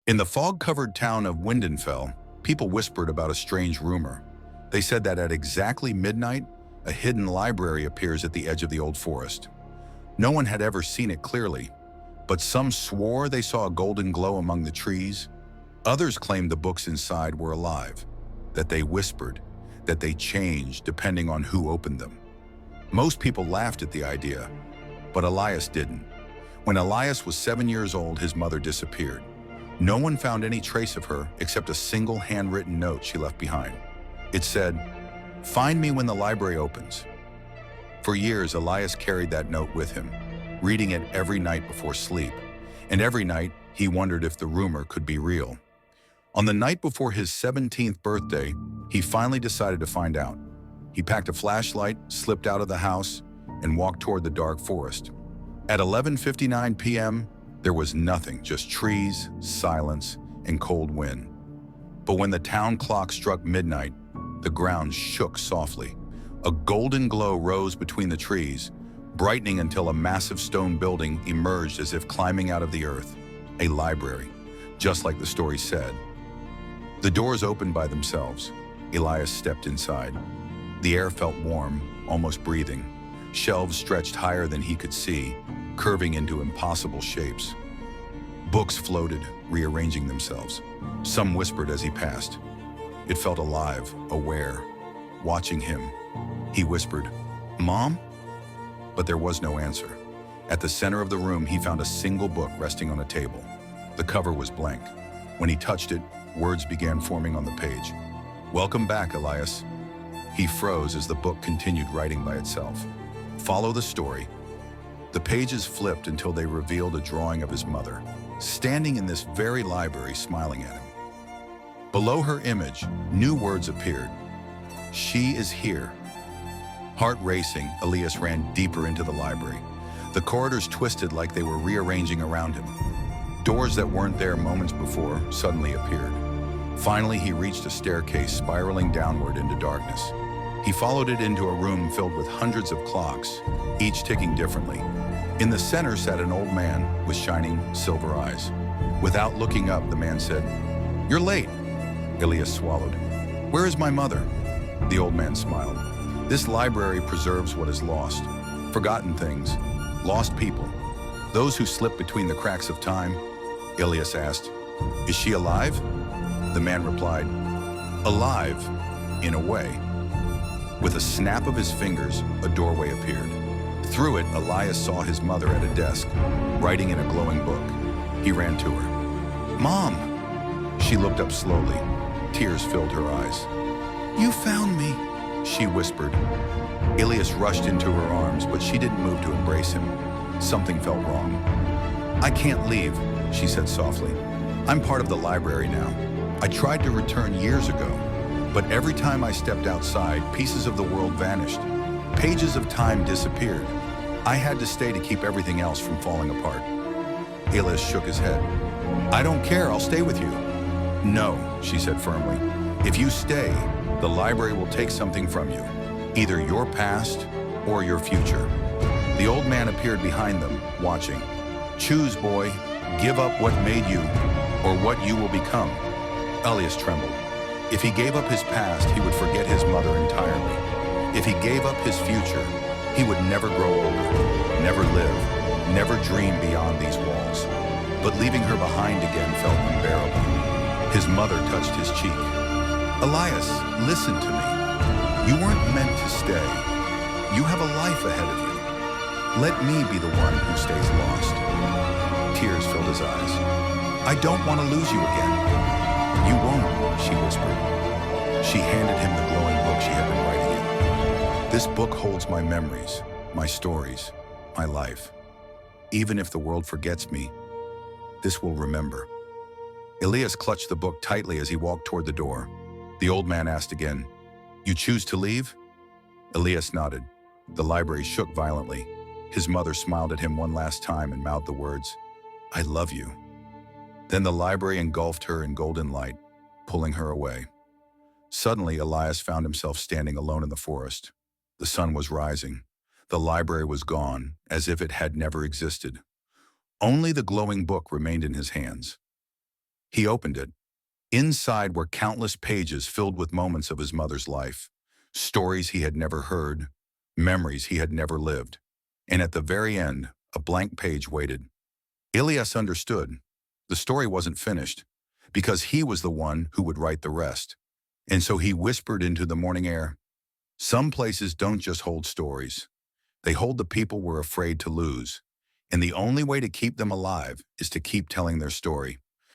In the fog-covered town of Windenfell, people whispered about a strange rumor. They said that at exactly midnight, a hidden library appears at the edge of the old forest. No one had ever seen it clearly, but some swore they saw a golden glow among the trees. Others claimed the books inside were alive, that they whispered, that they changed depending on who opened them. Most people laughed at the idea, but Elias didn't. When Elias was 7 years old, his mother disappeared. No one found any trace of her except a single handwritten note she left behind. It said, "Find me when the library opens." For years, Elias carried that note with him, reading it every night before sleep. And every night, he wondered if the rumor could be real. On the night before his 17th birthday, he finally decided to find out. He packed a flashlight, slipped out of the house, and walked toward the dark forest. At 11:59 p.m., there was nothing, just trees, silence, and cold wind. But when the town clock struck midnight, the ground shook softly. A golden glow rose between the trees, brightening until a massive stone building emerged as if climbing out of the earth. A library, just like the story said. The doors opened by themselves. Elias stepped inside. The air felt warm, almost breathing. Shelves stretched higher than he could see, curving into impossible shapes. Books floated, rearranging themselves. Some whispered as he passed. It felt alive, aware, watching him. He whispered, "Mom?" But there was no answer. At the center of the room, he found a single book resting on a table. The cover was blank. When he touched it, words began forming on the page. "Welcome back, Elias." He froze as the book continued writing by itself. "Follow the story." The pages flipped until they revealed a drawing of his mother, standing in this very library smiling at him. Below her image, new words appeared. "She is here." Heart racing, Elias ran deeper into the library. The corridors twisted like they were rearranging around him. Doors that weren't there moments before suddenly appeared. Finally, he reached a staircase spiraling downward into darkness. He followed it into a room filled with hundreds of clocks, each ticking differently. In the center sat an old man with shining silver eyes. Without looking up, the man said, "You're late." Elias swallowed. "Where is my mother?" The old man smiled. "This library preserves what is lost. Forgotten things, lost people, those who slip between the cracks of time." Elias asked, "Is she alive?" The man replied, "Alive, in a way." With a snap of his fingers, a doorway appeared. Through it, Elias saw his mother at a desk, writing in a glowing book. He ran to her. "Mom!" She looked up slowly. Tears filled her eyes. "You found me," she whispered. Elias rushed into her arms, but she didn't move to embrace him. Something felt wrong. "I can't leave," she said softly. "I'm part of the library now. I tried to return years ago, but every time I stepped outside, pieces of the world vanished. Pages of time disappeared. I had to stay to keep everything else from falling apart." Elias shook his head. "I don't care, I'll stay with you." "No," she said firmly. "If you stay, the library will take something from you, either your past or your future." The old man appeared behind them, watching. "Choose, boy. Give up what made you, or what you will become." Elias trembled. If he gave up his past, he would forget his mother entirely. If he gave up his future, he would never grow older, never live, never dream beyond these walls. But leaving her behind again felt unbearable. His mother touched his cheek. "Elias, listen to me. You weren't meant to stay. You have a life ahead of you. Let me be the one who stays lost." Tears filled his eyes. "I don't want to lose you again." "You won't," she whispered. She handed him the glowing book she had been writing in. "This book holds my memories, my stories, my life. Even if the world forgets me, this will remember." Elias clutched the book tightly as he walked toward the door. The old man asked again, "You choose to leave?" Elias nodded. The library shook violently. His mother smiled at him one last time and mouthed the words, "I love you." Then the library engulfed her in golden light, pulling her away. Suddenly, Elias found himself standing alone in the forest. The sun was rising. The library was gone, as if it had never existed. Only the glowing book remained in his hands. He opened it. Inside were countless pages filled with moments of his mother's life, stories he had never heard, memories he had never lived. And at the very end, a blank page waited. Elias understood. The story wasn't finished, because he was the one who would write the rest. And so he whispered into the morning air, "Some places don't just hold stories. They hold the people we're afraid to lose. And the only way to keep them alive is to keep telling their story."